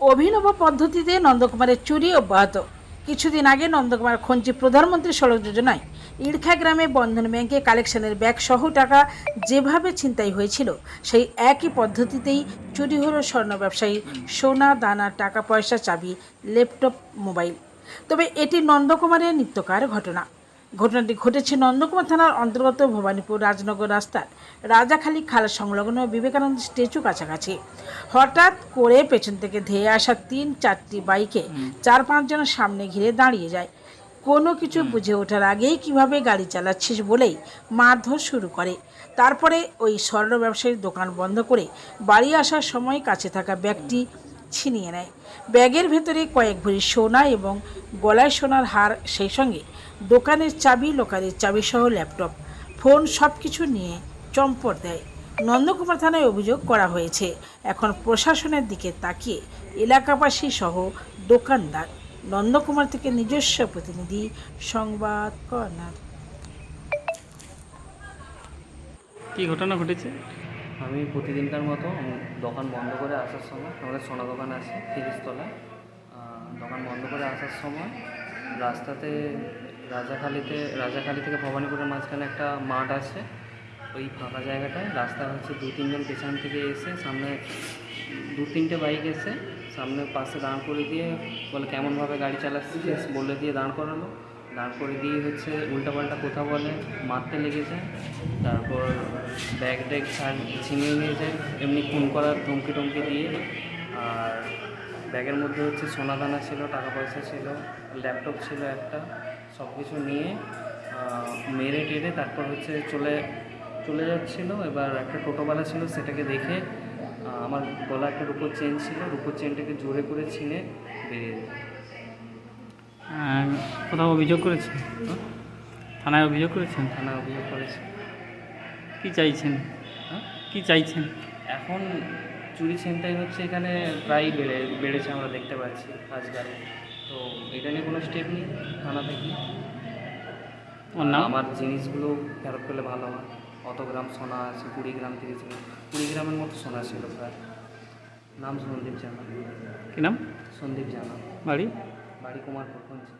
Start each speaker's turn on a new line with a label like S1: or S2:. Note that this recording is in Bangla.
S1: অভিনব পদ্ধতিতে নন্দকুমারের চুরি অব্যাহত। কিছুদিন আগে নন্দকুমার খঞ্চি প্রধানমন্ত্রী সড়ক যোজনায় ইড়খা গ্রামে বন্ধন ব্যাংকে কালেকশনের ব্যাগ সহ টাকা যেভাবে ছিনতাই হয়েছিল, সেই একই পদ্ধতিতেই চুরি হলো স্বর্ণ ব্যবসায়ী সোনা দানা, টাকা পয়সা, চাবি, ল্যাপটপ, মোবাইল। তবে এটি নন্দকুমারের নিত্যকার ঘটনা। ঘটনাটি ঘটেছে নন্দকুমার থানার অন্তর্গত ভবানীপুর রাজনগর রাস্তার রাজাখালী খাল সংলগ্ন বিবেকানন্দ স্ট্যাচু কাছাকাছি। হঠাৎ করে পেছন থেকে ধেয়ে আসা 3-4টি বাইকে 4-5 জন সামনে ঘিরে দাঁড়িয়ে যায়। কোনো কিছু বুঝে ওঠার আগেই কিভাবে গাড়ি চালাচ্ছিস বলেই মারধর শুরু করে। তারপরে ওই স্বর্ণ ব্যবসায়ীর দোকান বন্ধ করে বাড়ি আসার সময় কাছে থাকা ব্যাগটি ছিনিয়ে নেয়। ব্যাগের ভেতরে কয়েক ভরি সোনা এবং গলায় সোনার হার, সেই সঙ্গে দোকানের চাবি, লোকারের চাবি সহ ল্যাপটপ, ফোন সব কিছু নিয়ে চম্পট দেয়। নন্দকুমার থানায় অভিযোগ করা হয়েছে। এখন প্রশাসনের দিকে তাকিয়ে এলাকাবাসী সহ দোকানদার। নন্দকুমার থেকে নিজস্ব প্রতিনিধি, সংবাদ কর্নার।
S2: কি ঘটনা ঘটেছে?
S3: আমি প্রতিদিনকার মতো দোকান বন্ধ করে আসার সময়, আমাদের সোনা দোকান আছে তিরিশতলায়, দোকান বন্ধ করে আসার সময় রাস্তাতে রাজাখালী থেকে ভবানীপুরের মাঝখানে একটা মাঠ আছে। ওই ফাঁকা জায়গাটায় রাস্তা হচ্ছে 2-3 জন পেছন থেকে এসে সামনে 2-3টে বাইক এসে সামনে পাশে দাঁড় করে দিয়ে বলে কেমনভাবে গাড়ি চালাচ্ছিস বলে দিয়ে দাঁড় করালো। দাঁড় করে দিয়ে হচ্ছে উল্টাপাল্টা কথা বলে, মারতে লেগেছে। তারপর ব্যাগ ট্যাগ ছিনিয়ে নিয়ে যায়, এমনি খুন করার ধমকি টমকি দিয়ে। আর ব্যাগের মধ্যে হচ্ছে সোনা দানা ছিল, টাকা পয়সা ছিল, ল্যাপটপ ছিল একটা, সব কিছু নিয়ে মেরে টেরে তারপর হচ্ছে চলে যাচ্ছিলো। এবার একটা টোটোওয়ালা ছিল, সেটাকে দেখে আমার গলা একটা রূপোর চেন ছিল, রূপোর চেনটাকে জোরে করে ছিনে বেরিয়ে যায়।
S2: কোথাও অভিযোগ করেছেন? থানায় অভিযোগ করেছেন?
S3: থানায় অভিযোগ করেছে।
S2: কি চাইছেন? কি চাইছেন?
S3: এখন চুরি ছিনতাই হচ্ছে এখানে প্রায় বেড়েছে, আমরা দেখতে পাচ্ছি আজকাল। তো এটা নিয়ে কোনো স্টেপ নেই থানা থেকে।
S2: ওর নাম?
S3: আমার জিনিসগুলো ফেরত পেলে ভালো হয়। অত গ্রাম সোনা আছে, 20 গ্রাম 30 গ্রাম 20 গ্রামের মতো সোনা ছিল প্রায়। নাম সন্দীপ জানা।
S2: কি নাম?
S3: সন্দীপ জানা।
S2: বাড়ি?
S3: বাড়ি কুমারপুর খঞ্চি।